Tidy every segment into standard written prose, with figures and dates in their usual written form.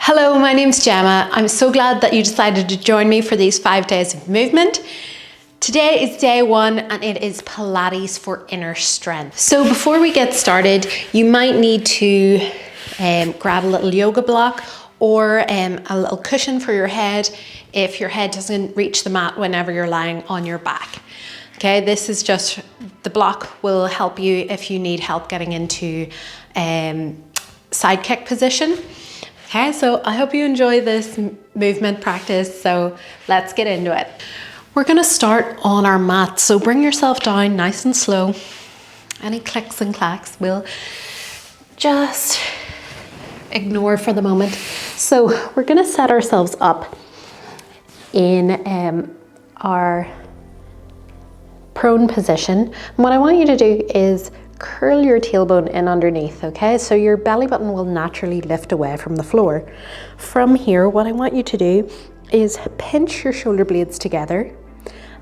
Hello, my name's Gemma. I'm so glad that you decided to join me for these 5 days of movement. Today is day 1 and it is Pilates for inner strength. So before we get started, you might need to grab a little yoga block or a little cushion for your head if your head doesn't reach the mat whenever you're lying on your back. Okay, this is just, the block will help you if you need help getting into side kick position. Okay, so I hope you enjoy this movement practice, so let's get into it. We're gonna start on our mat, so bring yourself down nice and slow. Any clicks and clacks we'll just ignore for the moment. So we're gonna set ourselves up in our prone position. And what I want you to do is curl your tailbone in underneath, okay? So your belly button will naturally lift away from the floor. From here, what I want you to do is pinch your shoulder blades together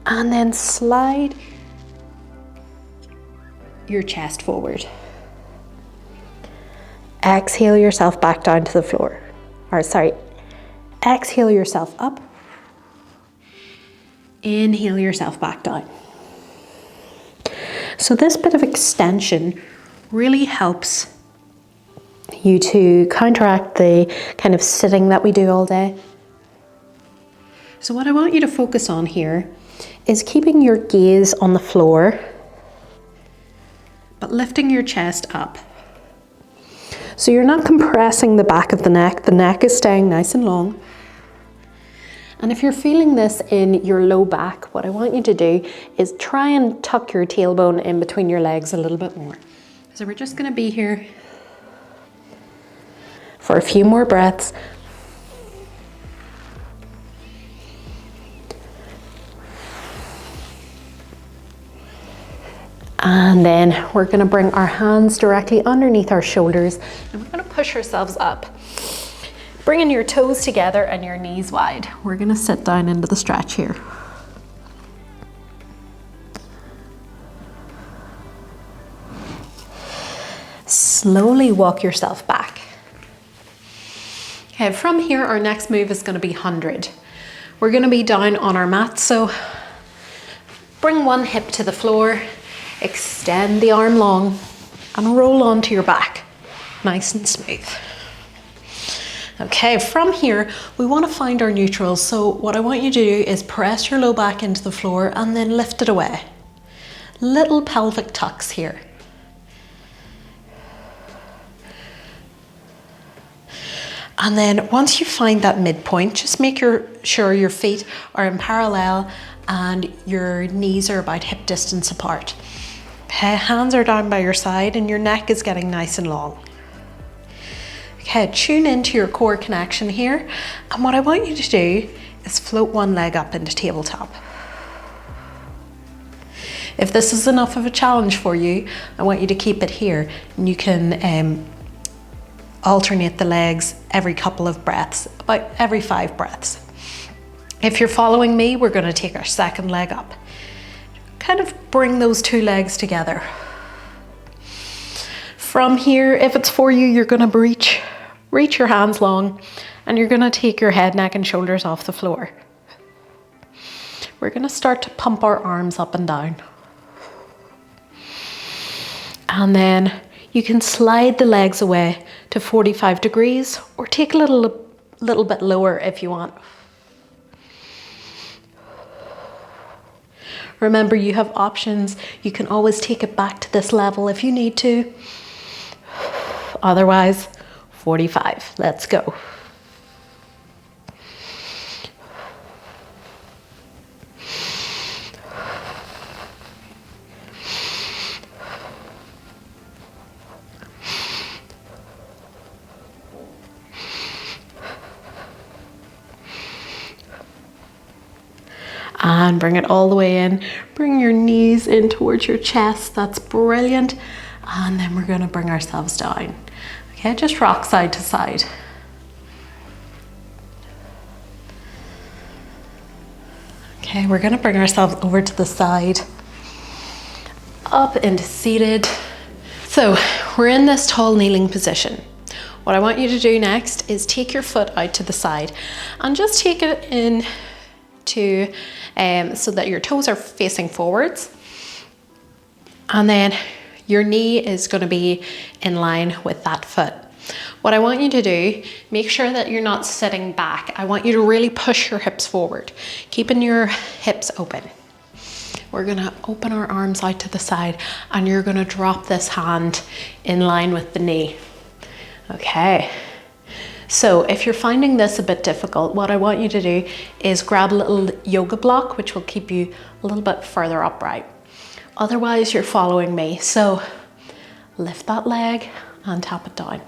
and then slide your chest forward. Exhale yourself back down to the floor. Exhale yourself up. Inhale yourself back down. So this bit of extension really helps you to counteract the kind of sitting that we do all day. So what I want you to focus on here is keeping your gaze on the floor, but lifting your chest up. So you're not compressing the back of the neck is staying nice and long. And if you're feeling this in your low back, what I want you to do is try and tuck your tailbone in between your legs a little bit more. So we're just gonna be here for a few more breaths. And then we're gonna bring our hands directly underneath our shoulders and we're gonna push ourselves up. Bringing your toes together and your knees wide. We're gonna sit down into the stretch here. Slowly walk yourself back. Okay, from here, our next move is gonna be 100. We're gonna be down on our mat, so bring one hip to the floor, extend the arm long, and roll onto your back, nice and smooth. Okay, from here, we want to find our neutral. So what I want you to do is press your low back into the floor and then lift it away. Little pelvic tucks here. And then once you find that midpoint, just make sure your feet are in parallel and your knees are about hip distance apart. Okay, hands are down by your side and your neck is getting nice and long. Okay, tune into your core connection here. And what I want you to do is float one leg up into tabletop. If this is enough of a challenge for you, I want you to keep it here. And you can alternate the legs every couple of breaths, about every 5 breaths. If you're following me, we're gonna take our second leg up. Kind of bring those 2 legs together. From here, if it's for you, you're gonna reach your hands long and you're gonna take your head, neck and shoulders off the floor. We're gonna start to pump our arms up and down. And then you can slide the legs away to 45 degrees or take a little bit lower if you want. Remember, you have options. You can always take it back to this level if you need to. Otherwise, 45. Let's go. And bring it all the way in. Bring your knees in towards your chest. That's brilliant. And then we're going to bring ourselves down. Okay, just rock side to side. Okay, we're going to bring ourselves over to the side, up into seated. So we're in this tall kneeling position. What What I want you to do next is take your foot out to the side and just take it in to so that your toes are facing forwards, and then your knee is going to be in line with that foot. What I want you to do, make sure that you're not sitting back. I want you to really push your hips forward, keeping your hips open. We're going to open our arms out to the side, and you're going to drop this hand in line with the knee. Okay. So if you're finding this a bit difficult, what I want you to do is grab a little yoga block, which will keep you a little bit further upright. Otherwise, you're following me. So lift that leg and tap it down.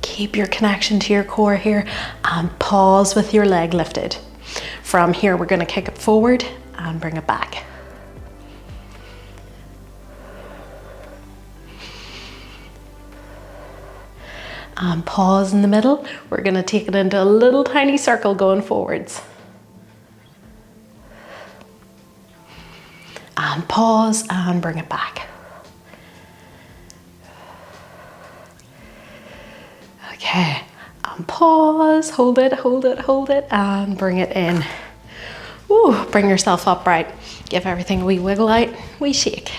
Keep your connection to your core here and pause with your leg lifted. From here, we're going to kick it forward and bring it back. And pause in the middle. We're going to take it into a little tiny circle going forwards. And pause and bring it back. Okay, and pause, hold it, and bring it in. Ooh, bring yourself upright. Give everything a wee wiggle out, wee shake.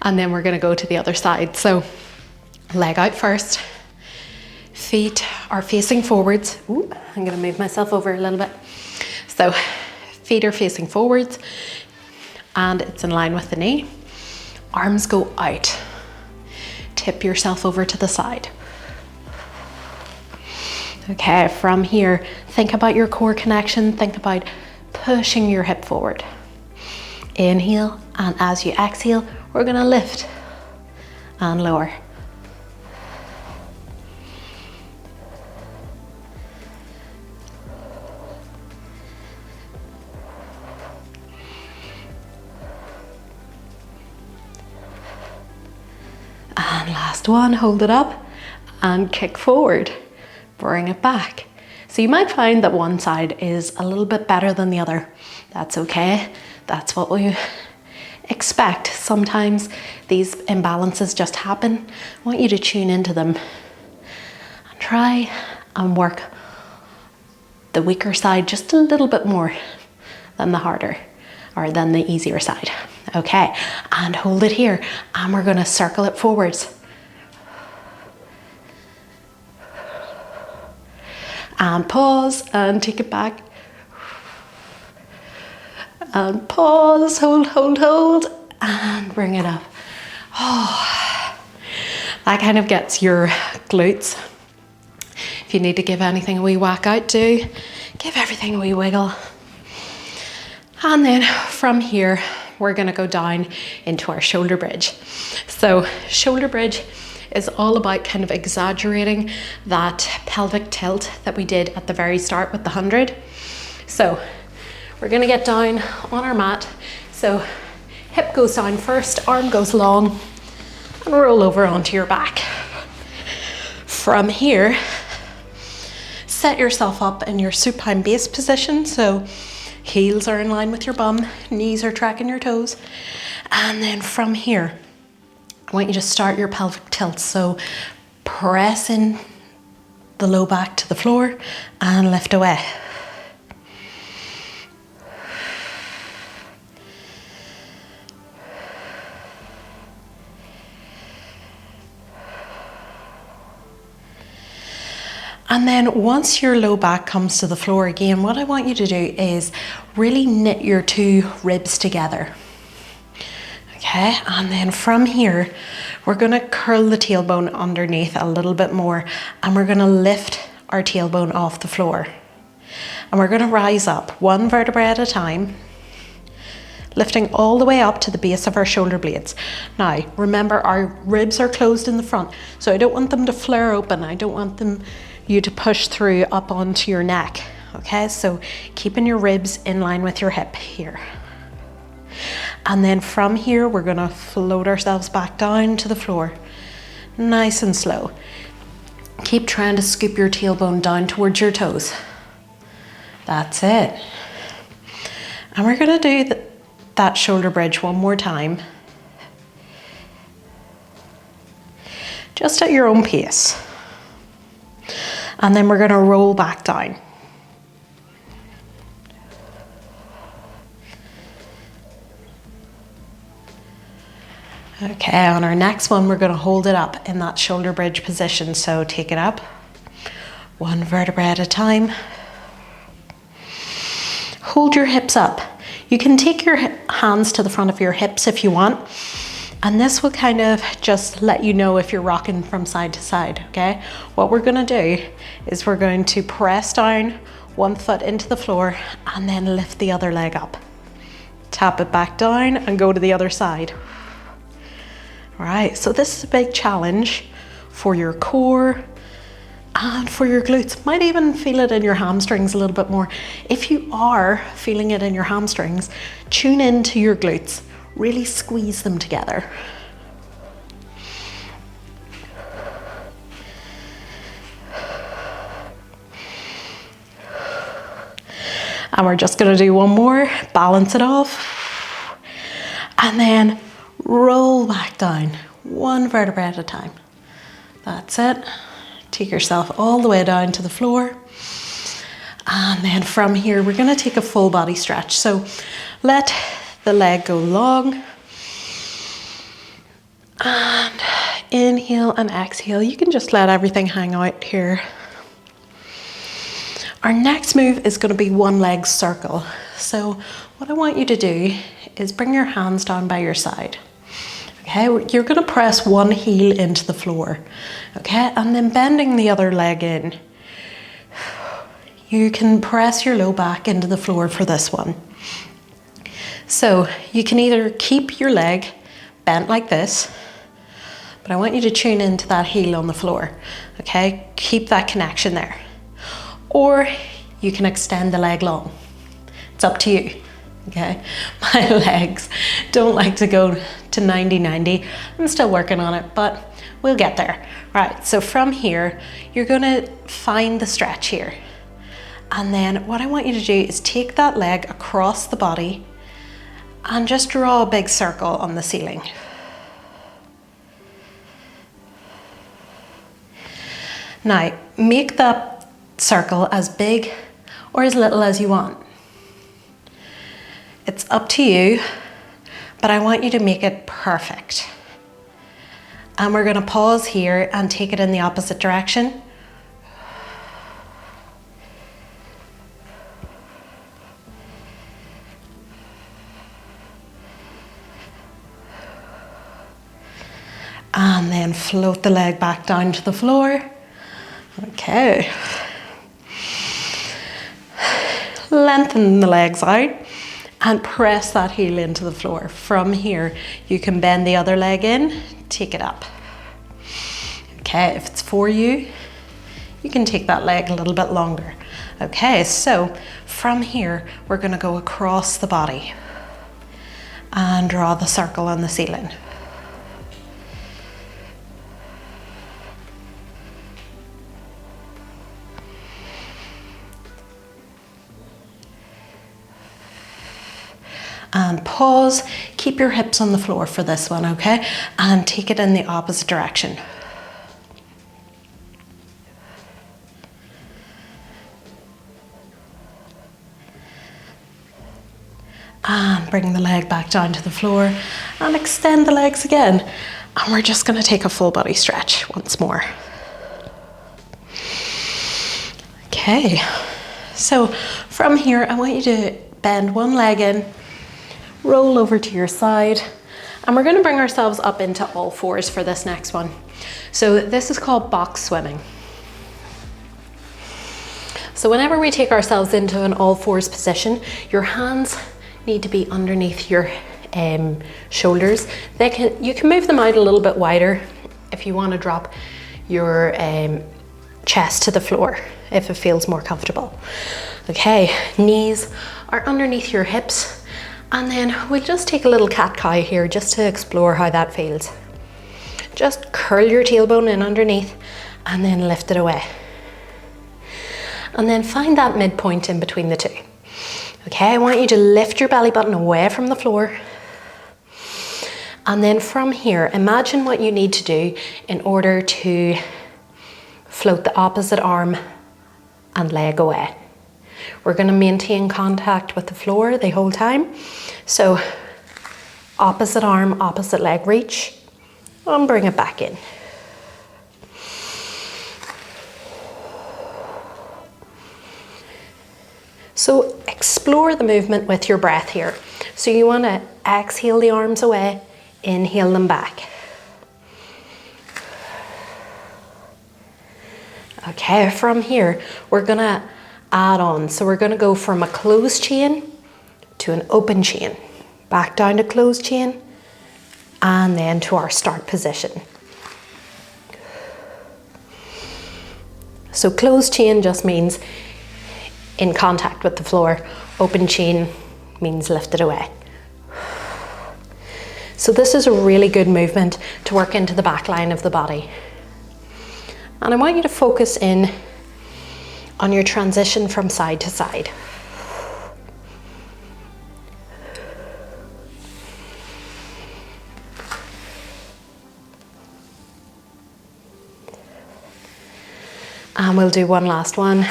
And then we're gonna go to the other side. So, leg out first. Feet are facing forwards. Ooh, I'm gonna move myself over a little bit. So, feet are facing forwards, and it's in line with the knee. Arms go out. Tip yourself over to the side. Okay, from here, think about your core connection, think about pushing your hip forward. Inhale, and as you exhale, we're gonna lift and lower. And last one, hold it up and kick forward. Bring it back. So you might find that one side is a little bit better than the other. That's okay. That's what we expect. Sometimes these imbalances just happen. I want you to tune into them and try and work the weaker side just a little bit more than the harder or than the easier side. Okay, and hold it here, and we're going to circle it forwards. And pause and take it back. And pause, hold, and bring it up. Oh, that kind of gets your glutes. If you need to give anything a wee whack out, do give everything a wee wiggle. And then from here, we're gonna go down into our shoulder bridge. So shoulder bridge is all about kind of exaggerating that pelvic tilt that we did at the very start with the 100. So we're gonna get down on our mat. So hip goes down first, arm goes long, and roll over onto your back. From here, set yourself up in your supine base position. So heels are in line with your bum, knees are tracking your toes. And then from here, I want you to start your pelvic tilt. So press in the low back to the floor and lift away. And then once your low back comes to the floor again, what I want you to do is really knit your two ribs together. Okay, and then from here, we're gonna curl the tailbone underneath a little bit more, and we're gonna lift our tailbone off the floor. And we're gonna rise up one vertebra at a time, lifting all the way up to the base of our shoulder blades. Now, remember our ribs are closed in the front, so I don't want them to flare open. I don't want you to push through up onto your neck. Okay, so keeping your ribs in line with your hip here. And then from here, we're gonna float ourselves back down to the floor, nice and slow. Keep trying to scoop your tailbone down towards your toes. That's it. And we're gonna do that shoulder bridge one more time. Just at your own pace. And then we're gonna roll back down. Okay, on our next one, we're gonna hold it up in that shoulder bridge position. So take it up, one vertebra at a time. Hold your hips up. You can take your hands to the front of your hips if you want, and this will kind of just let you know if you're rocking from side to side, okay? What we're gonna do is we're going to press down one foot into the floor and then lift the other leg up. Tap it back down and go to the other side. All right, so this is a big challenge for your core and for your glutes. Might even feel it in your hamstrings a little bit more. If you are feeling it in your hamstrings, tune into your glutes. Really squeeze them together. And we're just gonna do one more, balance it off, and then roll back down, one vertebra at a time. That's it. Take yourself all the way down to the floor. And then from here, we're gonna take a full body stretch. So let the leg go long. And inhale and exhale. You can just let everything hang out here. Our next move is gonna be one leg circle. So what I want you to do is bring your hands down by your side. Okay, you're gonna press one heel into the floor, okay? And then bending the other leg in. You can press your low back into the floor for this one. So you can either keep your leg bent like this, but I want you to tune into that heel on the floor, okay? Keep that connection there. Or you can extend the leg long. It's up to you. Okay, my legs don't like to go to 90-90. I'm still working on it, but we'll get there. Right, so from here, you're gonna find the stretch here. And then what I want you to do is take that leg across the body and just draw a big circle on the ceiling. Now, make that circle as big or as little as you want. It's up to you, but I want you to make it perfect. And we're gonna pause here and take it in the opposite direction. And then float the leg back down to the floor. Okay. Lengthen the legs out and press that heel into the floor. From here, you can bend the other leg in, take it up. Okay, if it's for you, you can take that leg a little bit longer. Okay, so from here, we're gonna go across the body and draw the circle on the ceiling. And pause, keep your hips on the floor for this one, okay? And take it in the opposite direction. And bring the leg back down to the floor and extend the legs again. And we're just gonna take a full body stretch once more. Okay, so from here, I want you to bend one leg in, roll over to your side, and we're gonna bring ourselves up into all fours for this next one. So this is called box swimming. So whenever we take ourselves into an all fours position, your hands need to be underneath your shoulders. You can move them out a little bit wider if you want to drop your chest to the floor if it feels more comfortable. Okay, knees are underneath your hips, and then we'll just take a little cat-cow here just to explore how that feels. Just curl your tailbone in underneath and then lift it away. And then find that midpoint in between the two. Okay, I want you to lift your belly button away from the floor. And then from here, imagine what you need to do in order to float the opposite arm and leg away. We're going to maintain contact with the floor the whole time. So opposite arm, opposite leg reach, and bring it back in. So explore the movement with your breath here. So you want to exhale the arms away, inhale them back. Okay, from here, we're going to add on. So we're going to go from a closed chain to an open chain, back down to closed chain, and then to our start position. So closed chain just means in contact with the floor. Open chain means lifted away. So this is a really good movement to work into the back line of the body. And I want you to focus in on your transition from side to side. And we'll do one last one.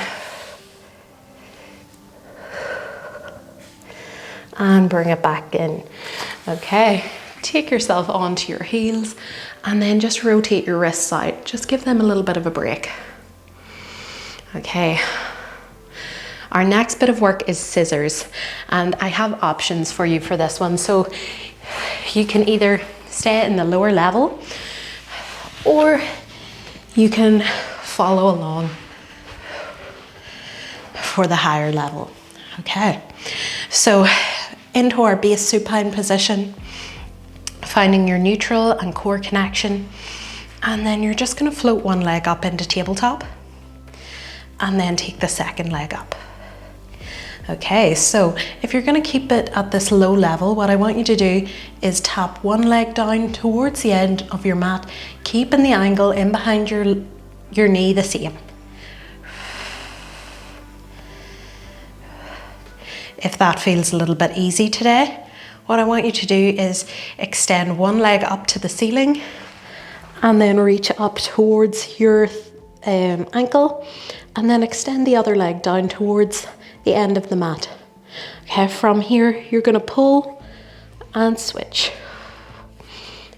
And bring it back in. Okay, take yourself onto your heels and then just rotate your wrists out. Just give them a little bit of a break. Okay, our next bit of work is scissors, and I have options for you for this one. So you can either stay in the lower level or you can follow along for the higher level. Okay, so into our base supine position, finding your neutral and core connection, and then you're just going to float one leg up into tabletop and then take the second leg up. Okay, so if you're going to keep it at this low level, what I want you to do is tap one leg down towards the end of your mat, keeping the angle in behind your knee the same. If that feels a little bit easy today, what I want you to do is extend one leg up to the ceiling and then reach up towards your ankle, and then extend the other leg down towards the end of the mat. Okay, from here, you're going to pull and switch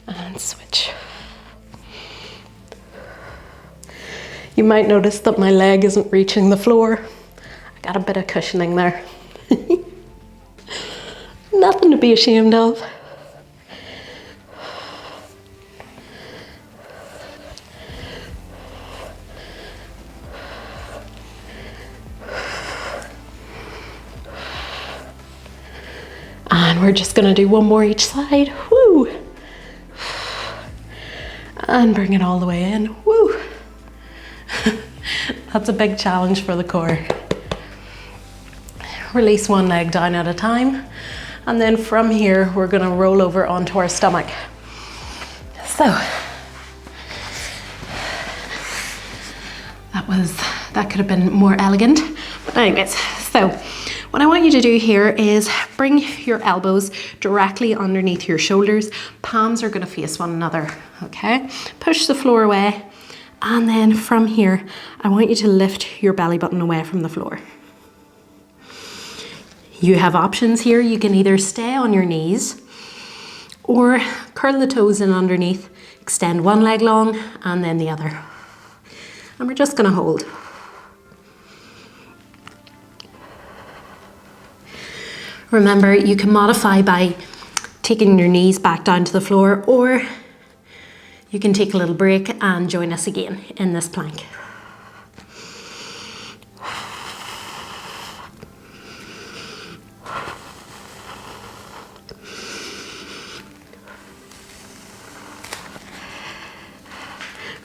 and switch. You might notice that my leg isn't reaching the floor. I got a bit of cushioning there. Nothing to be ashamed of. And we're just going to do one more each side. Woo! And bring it all the way in. Woo! That's a big challenge for the core. Release one leg down at a time, and then from here we're going to roll over onto our stomach. So that could have been more elegant, but anyways, so what I want you to do here is bring your elbows directly underneath your shoulders. Palms are going to face one another. Okay, push the floor away, and then from here I want you to lift your belly button away from the floor. You have options here. You can either stay on your knees or curl the toes in underneath, extend one leg long and then the other. And we're just going to hold. Remember, you can modify by taking your knees back down to the floor, or you can take a little break and join us again in this plank.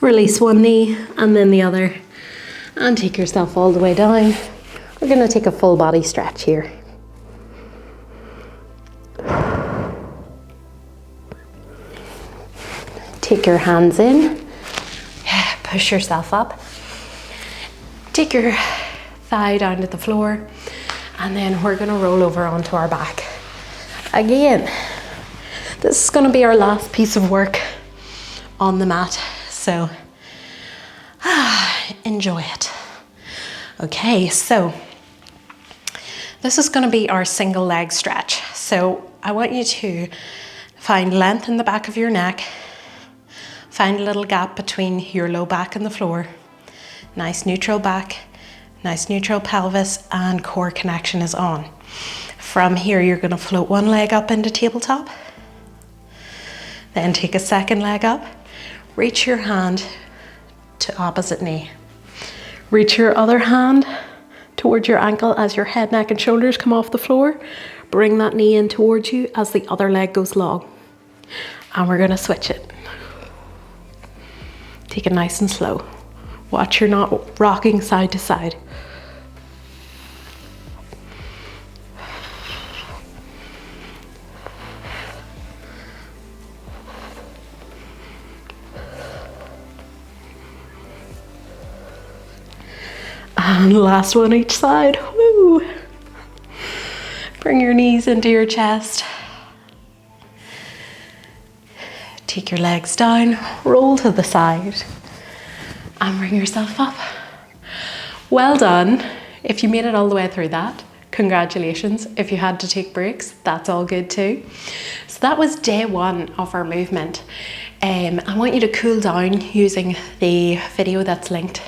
Release one knee and then the other, and take yourself all the way down. We're going to take a full body stretch here. Take your hands in, push yourself up. Take your thigh down to the floor, and then we're gonna roll over onto our back. Again, this is gonna be our last piece of work on the mat, so enjoy it. Okay, so this is gonna be our single leg stretch. So I want you to find length in the back of your neck, find a little gap between your low back and the floor, nice neutral back, nice neutral pelvis, and core connection is on. From here, you're gonna float one leg up into tabletop, then take a second leg up, reach your hand to opposite knee. Reach your other hand towards your ankle as your head, neck, and shoulders come off the floor. Bring that knee in towards you as the other leg goes long. And we're gonna switch it. Take it nice and slow. Watch you're not rocking side to side. And last one each side. Woo! Bring your knees into your chest. Take your legs down, roll to the side, and bring yourself up. Well done. If you made it all the way through that, congratulations. If you had to take breaks, that's all good too. So that was day one of our movement. I want you to cool down using the video that's linked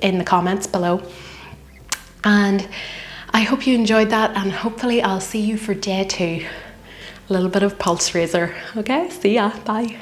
in the comments below. And I hope you enjoyed that, and hopefully I'll see you for day two. A little bit of pulse raiser. Okay, see ya, bye.